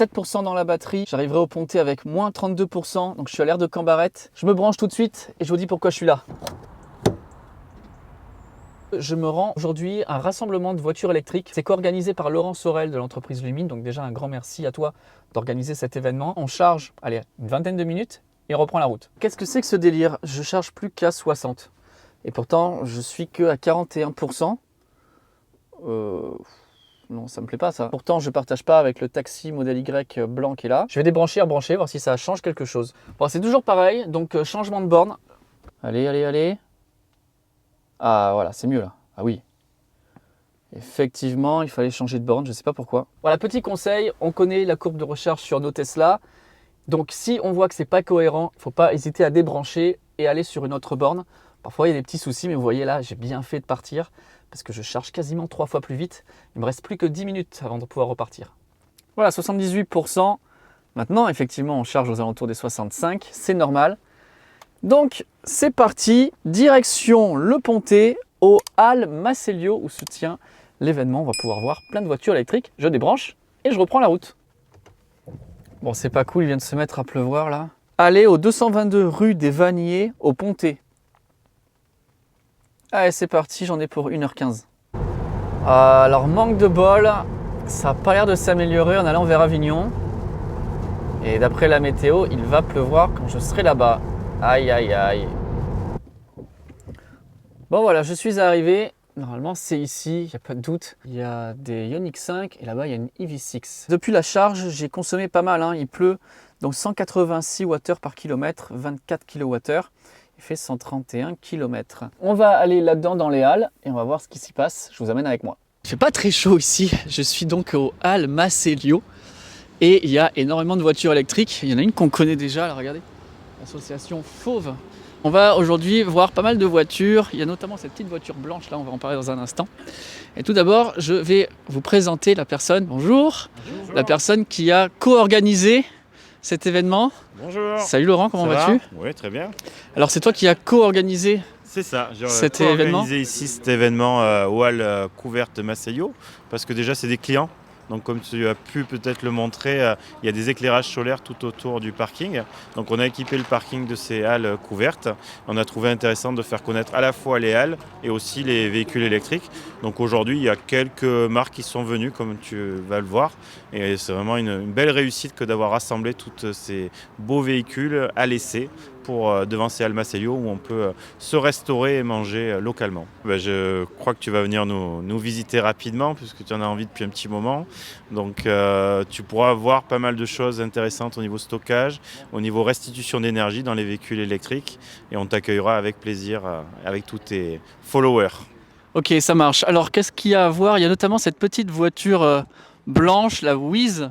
7% dans la batterie. J'arriverai au Pontet avec moins 32%. Donc je suis à l'air de Cambarette. Je me branche tout de suite et je vous dis pourquoi je suis là. Je me rends aujourd'hui à un rassemblement de voitures électriques. C'est co-organisé par Laurent Sorel de l'entreprise Lumine. Donc déjà un grand merci à toi d'organiser cet événement. On charge, allez, une vingtaine de minutes et on reprend la route. Qu'est-ce que c'est que ce délire? Je charge plus qu'à 60. Et pourtant, je suis que à 41%. Non, ça me plaît pas ça. Pourtant, je partage pas avec le taxi modèle Y blanc qui est là. Je vais débrancher, rebrancher, voir si ça change quelque chose. Bon, c'est toujours pareil, donc changement de borne. Allez, allez, allez. Ah, voilà, c'est mieux là. Ah oui. Effectivement, il fallait changer de borne, je sais pas pourquoi. Voilà, petit conseil, on connaît la courbe de recharge sur nos Tesla. Donc, si on voit que c'est pas cohérent, il ne faut pas hésiter à débrancher et aller sur une autre borne. Parfois, il y a des petits soucis, mais vous voyez là, j'ai bien fait de partir parce que je charge quasiment 3 fois plus vite. Il me reste plus que 10 minutes avant de pouvoir repartir. Voilà, 78%. Maintenant, effectivement, on charge aux alentours des 65, c'est normal. Donc, c'est parti, direction le Pontet, aux Halles Masselio, où se tient l'événement. On va pouvoir voir plein de voitures électriques. Je débranche et je reprends la route. Bon, c'est pas cool, il vient de se mettre à pleuvoir là. Allez au 222 rue des Vanniers, au Pontet. Allez, c'est parti, j'en ai pour 1h15. Alors, manque de bol, ça n'a pas l'air de s'améliorer en allant vers Avignon. Et d'après la météo, il va pleuvoir quand je serai là-bas. Aïe, aïe, aïe. Bon, voilà, je suis arrivé. Normalement, c'est ici, il n'y a pas de doute. Il y a des Ioniq 5 et là-bas, il y a une EV6. Depuis la charge, j'ai consommé pas mal. Il pleut, donc 186 Wh par kilomètre, 24 kWh. Il fait 131 km. On va aller là-dedans dans les halles et on va voir ce qui s'y passe. Je vous amène avec moi. Il fait pas très chaud ici. Je suis donc aux Halles Masselio et il y a énormément de voitures électriques. Il y en a une qu'on connaît déjà, là, regardez. L'association Fauve. On va aujourd'hui voir pas mal de voitures. Il y a notamment cette petite voiture blanche là, on va en parler dans un instant. Et tout d'abord, je vais vous présenter la personne. Bonjour. Bonjour. La personne qui a co-organisé cet événement. Bonjour. Salut Laurent, comment vas-tu? Oui, très bien. Alors c'est toi qui as co-organisé C'est ça, j'ai cet événement. organisé ici cet événement aux Halles couvertes Masselio, parce que déjà c'est des clients. Donc comme tu as pu peut-être le montrer, il y a des éclairages solaires tout autour du parking. Donc on a équipé le parking de ces halles couvertes. On a trouvé intéressant de faire connaître à la fois les halles et aussi les véhicules électriques. Donc aujourd'hui, il y a quelques marques qui sont venues, comme tu vas le voir. Et c'est vraiment une belle réussite que d'avoir rassemblé tous ces beaux véhicules à l'essai pour devant ces halles Masselio où on peut se restaurer et manger localement. Je crois que tu vas venir nous visiter rapidement puisque tu en as envie depuis un petit moment. Donc tu pourras voir pas mal de choses intéressantes au niveau stockage, au niveau restitution d'énergie dans les véhicules électriques et on t'accueillera avec plaisir avec tous tes followers. Ok, ça marche. Alors qu'est-ce qu'il y a à voir? Il y a notamment cette petite voiture blanche, la Wiz.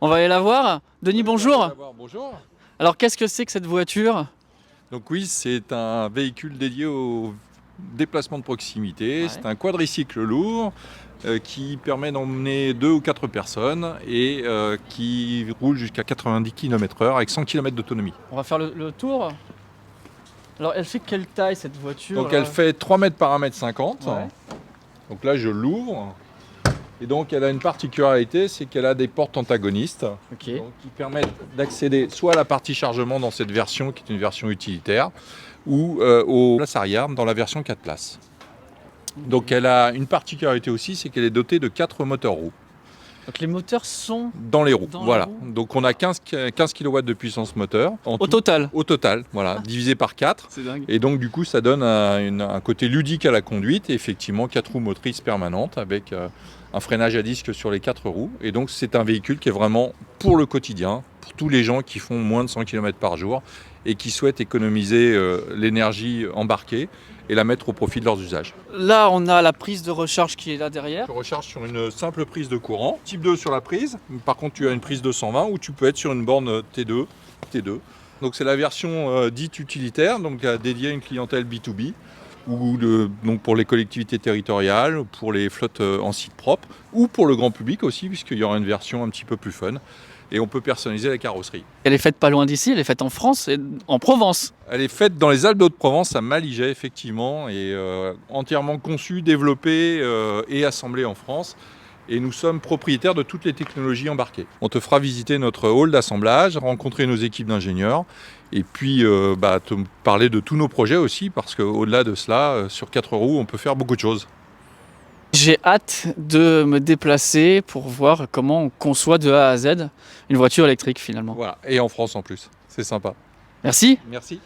On va aller la voir. Denis, bonjour. Bonjour. Alors qu'est-ce que c'est que cette voiture? Donc oui, c'est un véhicule dédié au déplacement de proximité. Ouais. C'est un quadricycle lourd qui permet d'emmener 2 ou 4 personnes et qui roule jusqu'à 90 km/h avec 100 km d'autonomie. On va faire le tour. Alors elle fait quelle taille cette voiture? Donc elle fait 3 mètres par 1,50 m. Ouais. Donc là je l'ouvre. Et donc elle a une particularité, c'est qu'elle a des portes antagonistes Ok. donc, qui permettent d'accéder soit à la partie chargement dans cette version qui est une version utilitaire ou aux places arrière dans la version 4 places. Donc elle a une particularité aussi, c'est qu'elle est dotée de 4 moteurs roues. Donc les moteurs sont Dans les roues, Dans les voilà. roues. Donc on a 15 kW de puissance moteur. En au tout, total. au total, voilà, divisé par 4. C'est dingue. Et donc du coup ça donne un côté ludique à la conduite et effectivement 4 roues motrices permanentes avec un freinage à disque sur les 4 roues. Et donc c'est un véhicule qui est vraiment pour le quotidien, pour tous les gens qui font moins de 100 km par jour et qui souhaitent économiser l'énergie embarquée et la mettre au profit de leurs usages. Là on a la prise de recharge qui est là derrière. Tu recharges sur une simple prise de courant, type 2 sur la prise. Par contre, tu as une prise de 120 ou tu peux être sur une borne T2. Donc c'est la version dite utilitaire, donc dédiée à une clientèle B2B ou donc pour les collectivités territoriales, pour les flottes en site propre ou pour le grand public aussi, puisqu'il y aura une version un petit peu plus fun. Et on peut personnaliser la carrosserie. Elle est faite pas loin d'ici, elle est faite en France et en Provence. Elle est faite dans les Alpes d'Haute-Provence, à Malijai effectivement, et entièrement conçue, développée et assemblée en France. et nous sommes propriétaires de toutes les technologies embarquées. On te fera visiter notre hall d'assemblage, rencontrer nos équipes d'ingénieurs et puis te parler de tous nos projets aussi parce qu'au-delà de cela, sur 4 roues, on peut faire beaucoup de choses. J'ai hâte de me déplacer pour voir comment on conçoit de A à Z une voiture électrique finalement. Voilà, et en France en plus, c'est sympa. Merci. Merci.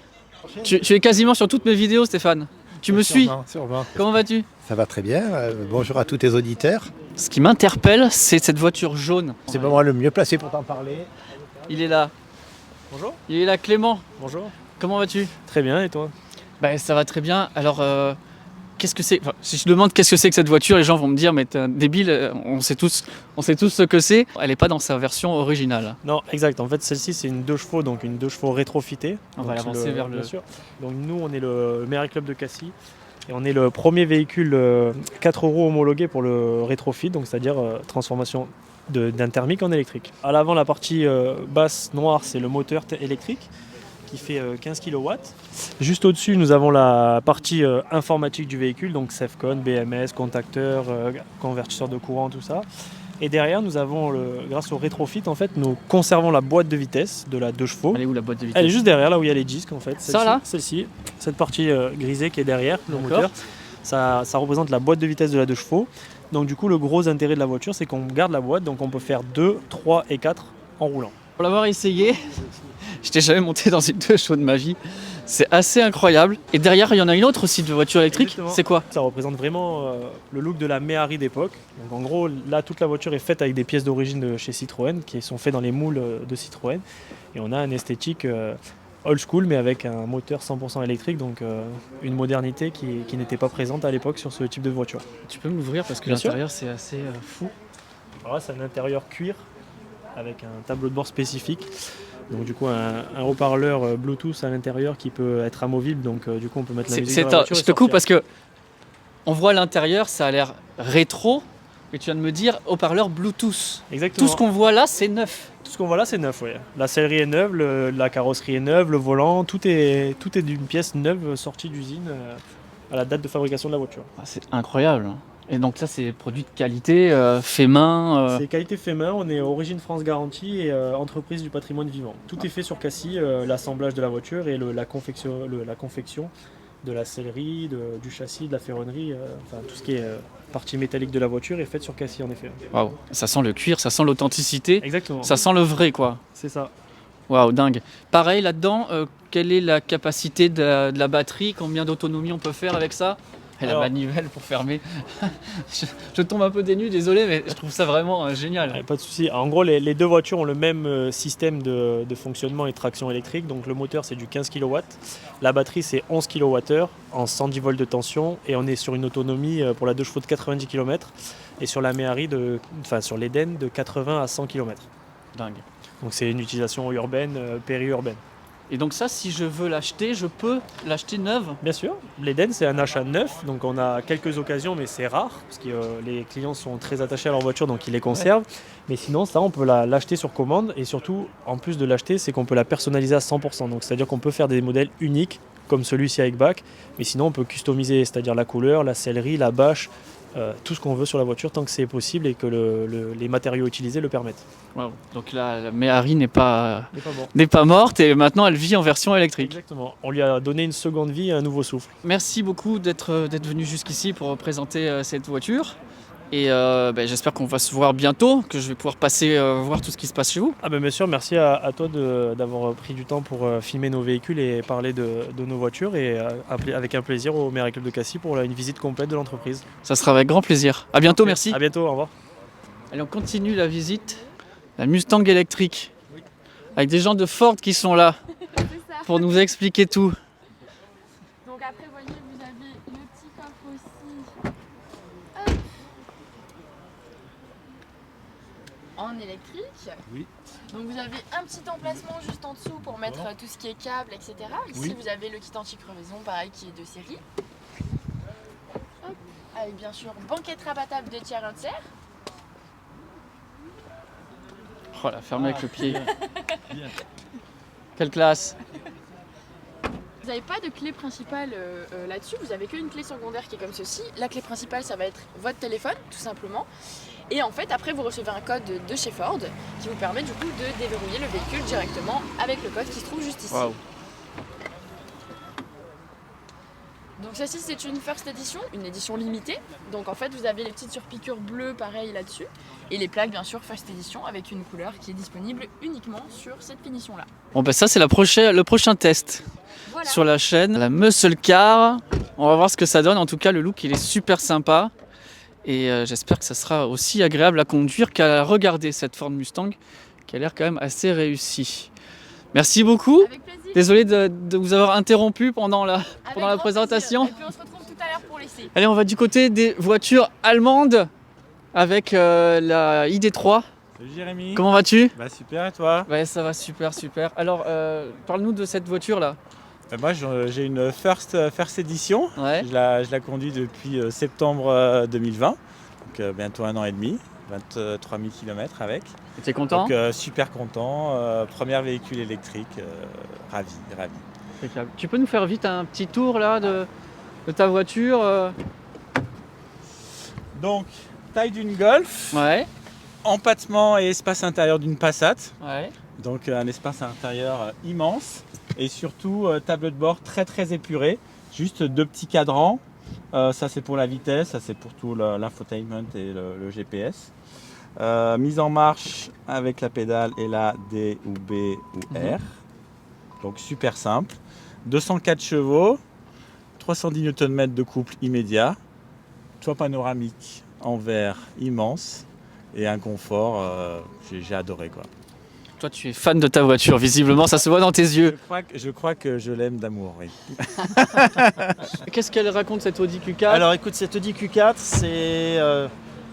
Tu es quasiment sur toutes mes vidéos, Stéphane. Tu me suis. Sûrement. Comment vas-tu? Ça va très bien. Bonjour à tous tes auditeurs. Ce qui m'interpelle, c'est cette voiture jaune. C'est pas moi le mieux placé pour t'en parler. Il est là. Bonjour. Il est là, Clément. Bonjour. Comment vas-tu? Très bien, et toi? Bah, ça va très bien. Alors, qu'est-ce que c'est? Enfin, si je demande qu'est-ce que c'est que cette voiture, les gens vont me dire mais t'es un débile, on sait tous ce que c'est. Elle n'est pas dans sa version originale. Non, exact. En fait, celle-ci, c'est une 2 chevaux, donc une 2 chevaux rétrofitée. On va Donc, l'avancer vers le... Bien sûr. Donc nous, on est le Méhari Club de Cassis. Et on est le premier véhicule 4 roues homologué pour le rétrofit, donc c'est-à-dire transformation d'un thermique en électrique. À l'avant, la partie basse noire, c'est le moteur électrique qui fait 15 kW. Juste au-dessus, nous avons la partie informatique du véhicule, donc Safcon, BMS, contacteur, convertisseur de courant, tout ça. Et derrière, nous avons, grâce au rétrofit, en fait, nous conservons la boîte de vitesse de la 2 chevaux. Elle est où la boîte de vitesse? Elle est juste derrière, là où il y a les disques, en fait. Ça, là? Celle-ci, cette partie grisée qui est derrière le D'accord. moteur, ça représente la boîte de vitesse de la 2 chevaux. Donc du coup, le gros intérêt de la voiture, c'est qu'on garde la boîte, donc on peut faire 2, 3 et 4 en roulant. Pour l'avoir essayé, je n'étais jamais monté dans une 2 chevaux de ma vie. C'est assez incroyable. Et derrière, il y en a une autre aussi de voiture électrique. Exactement. C'est quoi? Ça représente vraiment le look de la Méhari d'époque. Donc en gros, là, toute la voiture est faite avec des pièces d'origine de chez Citroën, qui sont faites dans les moules de Citroën. Et on a un esthétique old school, mais avec un moteur 100% électrique, donc une modernité qui n'était pas présente à l'époque sur ce type de voiture. Tu peux me l'ouvrir parce que Bien sûr. l'intérieur c'est assez fou. Alors là, c'est un intérieur cuir avec un tableau de bord spécifique. Donc du coup, un haut-parleur Bluetooth à l'intérieur qui peut être amovible. Donc du coup, on peut mettre la musique dans la voiture. Je et te coupe sortir. parce que on voit l'intérieur, ça a l'air rétro. Et tu viens de me dire haut-parleur Bluetooth. Exactement. Tout ce qu'on voit là, c'est neuf. Tout ce qu'on voit là, c'est neuf, oui. La sellerie est neuve, la carrosserie est neuve, le volant, tout est d'une pièce neuve sortie d'usine à la date de fabrication de la voiture. Ah, c'est incroyable. Et donc là, c'est produit de qualité, fait main. C'est qualité fait main, on est Origine France Garantie et entreprise du patrimoine vivant. Tout est fait sur Cassis, l'assemblage de la voiture et la confection de la sellerie, du châssis, de la ferronnerie, enfin tout ce qui est partie métallique de la voiture est faite sur Cassis en effet. Waouh, ça sent le cuir, ça sent l'authenticité, Exactement. ça sent le vrai quoi. C'est ça. Waouh, dingue. Pareil là-dedans, quelle est la capacité de la batterie? Combien d'autonomie on peut faire avec ça? Et la Alors- manivelle pour fermer. je tombe un peu dénu, désolé, mais je trouve ça vraiment génial. Pas de souci. En gros, les deux voitures ont le même système de fonctionnement et de traction électrique. Donc le moteur, c'est du 15 kW. La batterie, c'est 11 kWh en 110 volts de tension. Et on est sur une autonomie pour la 2 chevaux de 90 km. Et sur la Méhari, sur l'Eden, de 80 à 100 km. Dingue. Donc c'est une utilisation urbaine, périurbaine. Et donc ça, si je veux l'acheter, je peux l'acheter neuve? Bien sûr, l'Eden c'est un achat neuf, donc on a quelques occasions mais c'est rare, parce que les clients sont très attachés à leur voiture donc ils les conservent. Mais sinon ça on peut l'acheter sur commande et surtout en plus de l'acheter c'est qu'on peut la personnaliser à 100%. Donc c'est à dire qu'on peut faire des modèles uniques comme celui-ci avec bac, mais sinon on peut customiser, c'est-à-dire la couleur, la sellerie, la bâche, tout ce qu'on veut sur la voiture tant que c'est possible et que les matériaux utilisés le permettent. Waouh. Donc là, la Méhari n'est pas Mais pas bon. morte et maintenant elle vit en version électrique. Exactement, on lui a donné une seconde vie et un nouveau souffle. Merci beaucoup d'être venu jusqu'ici pour présenter cette voiture. Et j'espère qu'on va se voir bientôt, que je vais pouvoir passer voir tout ce qui se passe chez vous. Ah ben bien sûr, merci à toi d'avoir pris du temps pour filmer nos véhicules et parler de nos voitures et avec un plaisir au Méhari Club de Cassis pour une visite complète de l'entreprise. Ça sera avec grand plaisir. À bientôt, merci. À bientôt, au revoir. Allez, on continue la visite. La Mustang électrique. Avec des gens de Ford qui sont là C'est ça. pour nous expliquer tout. Donc après, voyez, vous avez le petit coffre aussi. Hop. En électrique. Oui. Donc vous avez un petit emplacement juste en dessous pour mettre tout ce qui est câble, etc. Ici Oui. vous avez le kit anti-crevaison, pareil, qui est de série. Hop. Avec bien sûr banquette rabattable de tiers 1 tiers. Oh là, fermé avec le pied. Quelle classe. Vous n'avez pas de clé principale là-dessus, vous avez qu'une clé secondaire qui est comme ceci. La clé principale, ça va être votre téléphone, tout simplement. Et en fait, après, vous recevez un code de chez Ford qui vous permet du coup de déverrouiller le véhicule directement avec le code qui se trouve juste ici. Waouh. Donc celle-ci, c'est une first edition, une édition limitée. Donc en fait, vous avez les petites surpiqûres bleues pareil là-dessus. Et les plaques, bien sûr, first edition avec une couleur qui est disponible uniquement sur cette finition-là. Bon, ça, c'est le prochain test Voilà. sur la chaîne. La Muscle Car. On va voir ce que ça donne. En tout cas, le look, il est super sympa. Et j'espère que ça sera aussi agréable à conduire qu'à regarder cette Ford Mustang qui a l'air quand même assez réussie. Merci beaucoup. Avec plaisir. Désolé de vous avoir interrompu pendant la Avec grand présentation. plaisir. Et puis on se retrouve tout à l'heure pour l'essai. Allez, on va du côté des voitures allemandes avec la ID3. Salut Jérémy. Comment vas-tu? Bah super, et toi? Ouais, ça va super. Alors, parle-nous de cette voiture-là. Moi j'ai une first edition. Ouais. Je la conduis depuis septembre 2020, donc bientôt 1 an et demi, 23 000 km avec. T'es content? Donc super content, premier véhicule électrique, ravi. Impeccable. Tu peux nous faire vite un petit tour là de ta voiture Donc taille d'une Golf, Ouais, empattement et espace intérieur d'une Passat, ouais. donc un espace intérieur immense et surtout tableau de bord très épuré, juste 2 petits cadrans. Ça c'est pour la vitesse, ça c'est pour tout l'infotainment et le GPS. Mise en marche avec la pédale et la D ou B ou R. Donc super simple. 204 chevaux, 310 Nm de couple immédiat, toit panoramique en verre immense et un confort, j'ai adoré quoi. Toi, tu es fan de ta voiture, visiblement, ça se voit dans tes yeux. Je crois que je l'aime d'amour, oui. Qu'est-ce qu'elle raconte cette Audi Q4? Alors écoute, cette Audi Q4, c'est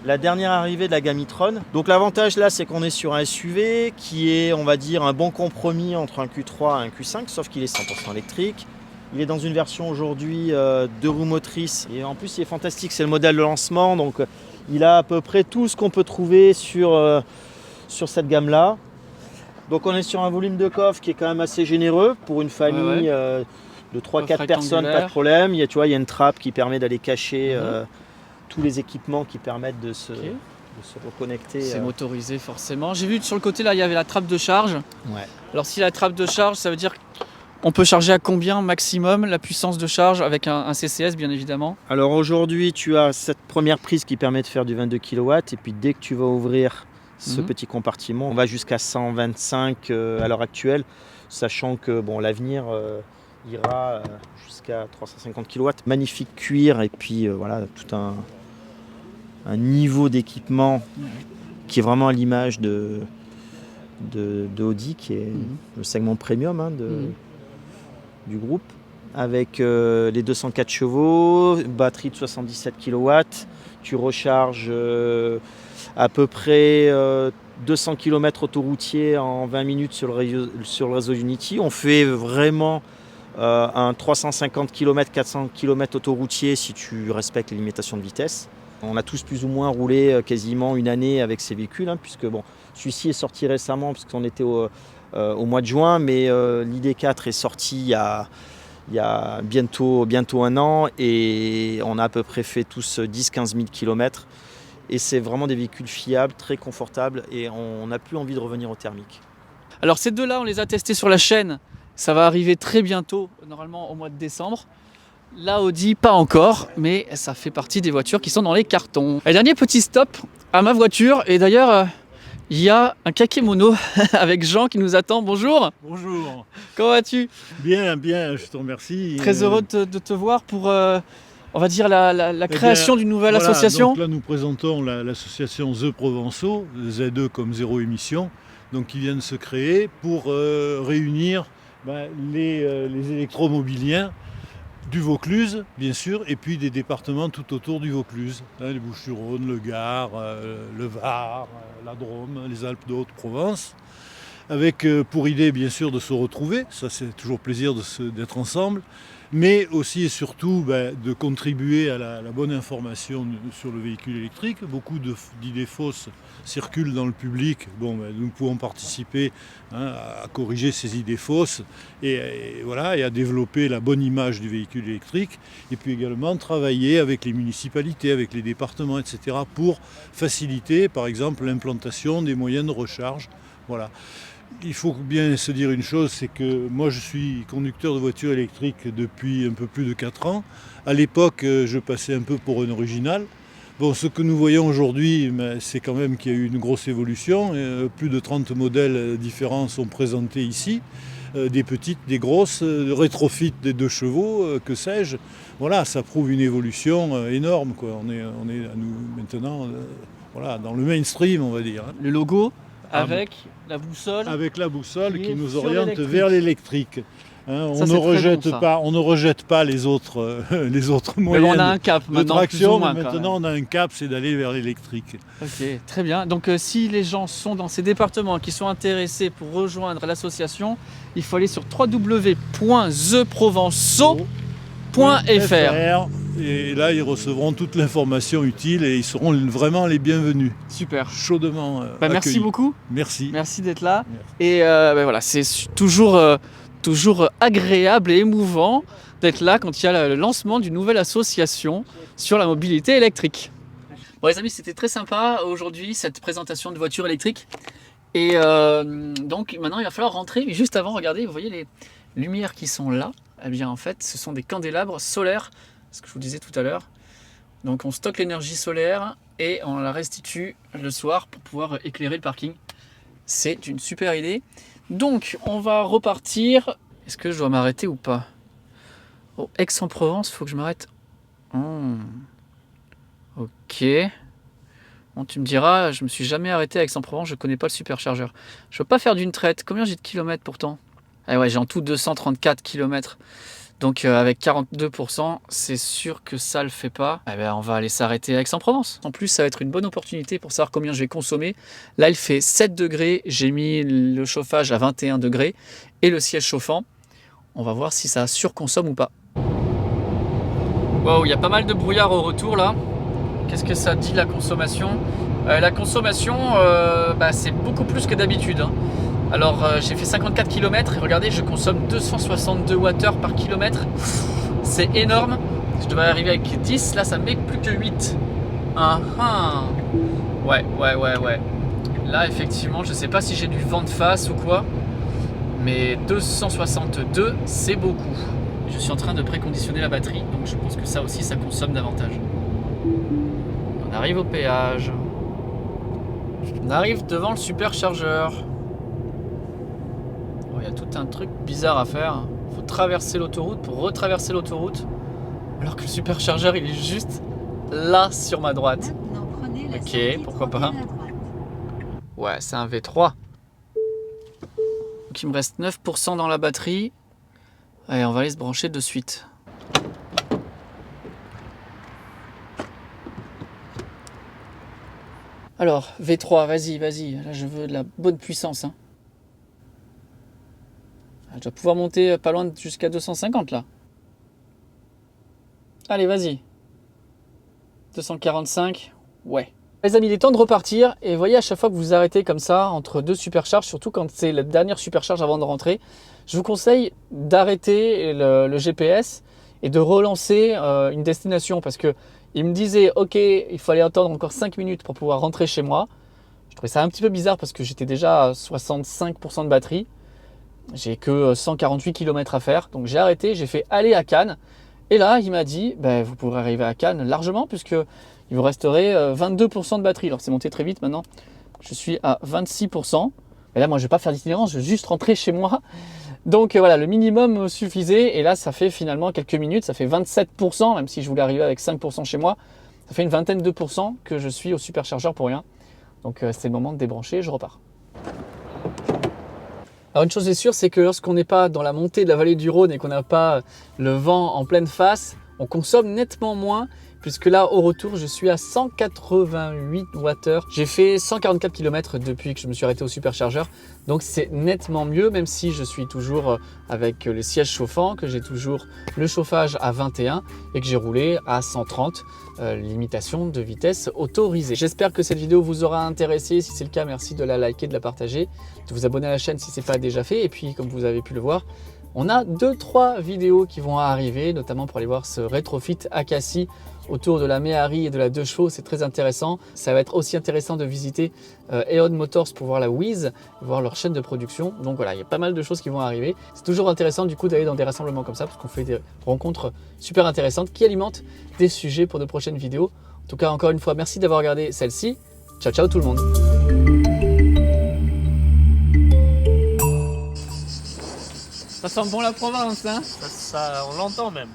la dernière arrivée de la gamme e-tron. Donc l'avantage là, c'est qu'on est sur un SUV qui est, on va dire, un bon compromis entre un Q3 et un Q5, sauf qu'il est 100% électrique. Il est dans une version aujourd'hui 2 roues motrices. Et en plus, il est fantastique, c'est le modèle de lancement. Donc il a à peu près tout ce qu'on peut trouver sur cette gamme-là. Donc on est sur un volume de coffre qui est quand même assez généreux pour une famille de 3-4 personnes, pas de problème. Il y a une trappe qui permet d'aller cacher tous les équipements qui permettent de se reconnecter. C'est motorisé forcément. J'ai vu sur le côté là, il y avait la trappe de charge. Ouais. Alors si la trappe de charge, ça veut dire qu'on peut charger à combien maximum la puissance de charge avec un CCS bien évidemment? Alors aujourd'hui, tu as cette première prise qui permet de faire du 22 kW et puis dès que tu vas ouvrir ce petit compartiment, on va jusqu'à 125 à l'heure actuelle, sachant que l'avenir ira jusqu'à 350 kW. Magnifique cuir et puis voilà, tout un niveau d'équipement qui est vraiment à l'image de Audi, qui est le segment premium du groupe, avec les 204 chevaux, batterie de 77 kW, tu recharges à peu près 200 km autoroutier en 20 minutes sur le réseau Unity. On fait vraiment un 350 km, 400 km autoroutier si tu respectes les limitations de vitesse. On a tous plus ou moins roulé quasiment une année avec ces véhicules, puisque celui-ci est sorti récemment, puisqu'on était au mois de juin, mais l'ID4 est sorti il y a bientôt 1 an et on a à peu près fait tous 10-15 000 km. Et c'est vraiment des véhicules fiables, très confortables et on n'a plus envie de revenir au thermique. Alors ces deux-là, on les a testés sur la chaîne. Ça va arriver très bientôt, normalement au mois de décembre. La Audi, pas encore, mais ça fait partie des voitures qui sont dans les cartons. Et dernier petit stop à ma voiture. Et d'ailleurs, il y a un kakémono avec Jean qui nous attend. Bonjour. Bonjour. Comment vas-tu? Bien, je te remercie. Très heureux de te voir pour, on va dire, la création d'une nouvelle association. Donc là, nous présentons l'association The Provençaux, ZE comme zéro émission, donc qui vient de se créer pour réunir les électromobiliens du Vaucluse, bien sûr, et puis des départements tout autour du Vaucluse, les Bouches-du-Rhône, le Gard, le Var, la Drôme, les Alpes de Haute-Provence, avec pour idée, bien sûr, de se retrouver, ça c'est toujours plaisir d'être ensemble, mais aussi et surtout de contribuer à la bonne information sur le véhicule électrique. Beaucoup d'idées fausses circulent dans le public. Nous pouvons participer à corriger ces idées fausses et à développer la bonne image du véhicule électrique, et puis également travailler avec les municipalités, avec les départements, etc. pour faciliter par exemple l'implantation des moyens de recharge. Voilà. Il faut bien se dire une chose, c'est que moi je suis conducteur de voiture électrique depuis un peu plus de 4 ans. À l'époque, je passais un peu pour un original. Ce que nous voyons aujourd'hui, c'est quand même qu'il y a eu une grosse évolution. Plus de 30 modèles différents sont présentés ici. Des petites, des grosses, rétrofit des 2 chevaux, que sais-je. Voilà, ça prouve une évolution énorme, quoi. On est maintenant dans le mainstream, on va dire. Le logo avec la boussole. Avec la boussole qui nous sur oriente l'électrique. vers l'électrique. On ne rejette pas les autres moyens on a un cap de maintenant, traction. plus ou moins, Maintenant, on a un cap, c'est d'aller vers l'électrique. Ok, très bien. Donc si les gens sont dans ces départements qui sont intéressés pour rejoindre l'association, il faut aller sur www.theprovenceau.fr. Et là, ils recevront toute l'information utile et ils seront vraiment les bienvenus. Super. Chaudement Merci accueillis. beaucoup. Merci. Merci d'être là. Merci. Et c'est toujours agréable et émouvant d'être là quand il y a le lancement d'une nouvelle association sur la mobilité électrique. Bon les amis, c'était très sympa aujourd'hui cette présentation de voitures électriques. Et donc maintenant il va falloir rentrer. Mais juste avant, regardez, vous voyez les lumières qui sont là. Eh bien en fait, ce sont des candélabres solaires, ce que je vous disais tout à l'heure. Donc on stocke l'énergie solaire et on la restitue le soir pour pouvoir éclairer le parking. C'est une super idée. Donc on va repartir. Est-ce que je dois m'arrêter ou pas? Oh, Aix-en-Provence, il faut que je m'arrête. Ok. Bon, tu me diras, je me suis jamais arrêté à Aix-en-Provence, je connais pas le superchargeur. Je ne veux pas faire d'une traite. Combien j'ai de kilomètres pourtant? Ah ouais, j'ai en tout 234 km. Donc avec 42%, c'est sûr que ça le fait pas. Eh ben, on va aller s'arrêter à Aix-en-Provence. En plus, ça va être une bonne opportunité pour savoir combien je vais consommer. Là, il fait 7 degrés. J'ai mis le chauffage à 21 degrés et le siège chauffant. On va voir si ça surconsomme ou pas. Wow, il y a pas mal de brouillard au retour là. Qu'est-ce que ça dit la consommation? La consommation, c'est beaucoup plus que d'habitude. Alors j'ai fait 54 km et regardez, je consomme 262 Wh par kilomètre. C'est énorme. Je devrais arriver avec 10, là ça me met plus que 8. Ouais. Là effectivement, je sais pas si j'ai du vent de face ou quoi, mais 262 c'est beaucoup. Je suis en train de préconditionner la batterie, donc je pense que ça aussi ça consomme davantage. On arrive au péage. On arrive devant le superchargeur. Il y a tout un truc bizarre à faire. Il faut traverser l'autoroute pour retraverser l'autoroute. Alors que le superchargeur il est juste là sur ma droite. Ok, pourquoi pas. Ouais, c'est un V3. Donc il me reste 9% dans la batterie. Allez, on va aller se brancher de suite. Alors, V3, vas-y. Là, je veux de la bonne puissance. Je dois pouvoir monter pas loin jusqu'à 250 là. Allez, vas-y. 245, ouais. Les amis, il est temps de repartir. Et vous voyez, à chaque fois que vous arrêtez comme ça, entre deux supercharges, surtout quand c'est la dernière supercharge avant de rentrer, je vous conseille d'arrêter le GPS et de relancer une destination. Parce que il me disait, ok, il fallait attendre encore 5 minutes pour pouvoir rentrer chez moi. Je trouvais ça un petit peu bizarre parce que j'étais déjà à 65% de batterie. J'ai que 148 km à faire. Donc j'ai arrêté, j'ai fait aller à Cannes. Et là, il m'a dit, vous pourrez arriver à Cannes largement puisque il vous resterait 22% de batterie. Alors c'est monté très vite maintenant. Je suis à 26%. Et là, moi, je ne vais pas faire d'itinérance, je vais juste rentrer chez moi. Donc voilà, le minimum suffisait. Et là, ça fait finalement quelques minutes, ça fait 27%, même si je voulais arriver avec 5% chez moi. Ça fait une vingtaine de pourcents que je suis au superchargeur pour rien. Donc c'est le moment de débrancher, je repars. Alors une chose est sûre, c'est que lorsqu'on n'est pas dans la montée de la vallée du Rhône et qu'on n'a pas le vent en pleine face, on consomme nettement moins puisque là au retour je suis à 188 Wh. J'ai fait 144 km depuis que je me suis arrêté au superchargeur, donc c'est nettement mieux, même si je suis toujours avec le siège chauffant, que j'ai toujours le chauffage à 21 et que j'ai roulé à 130, limitation de vitesse autorisée. J'espère que cette vidéo vous aura intéressé. Si c'est le cas, merci de la liker, de la partager, de vous abonner à la chaîne si ce n'est pas déjà fait. Et puis comme vous avez pu le voir, on a 2-3 vidéos qui vont arriver, notamment pour aller voir ce rétrofit Acacie autour de la Méhari et de la 2 chevaux, c'est très intéressant. Ça va être aussi intéressant de visiter Aeon Motors pour voir la Wiz, voir leur chaîne de production. Donc voilà, il y a pas mal de choses qui vont arriver. C'est toujours intéressant du coup d'aller dans des rassemblements comme ça, parce qu'on fait des rencontres super intéressantes qui alimentent des sujets pour de prochaines vidéos. En tout cas, encore une fois, merci d'avoir regardé celle-ci. Ciao, ciao tout le monde. Ça sent bon la province, hein? Ça, on l'entend même.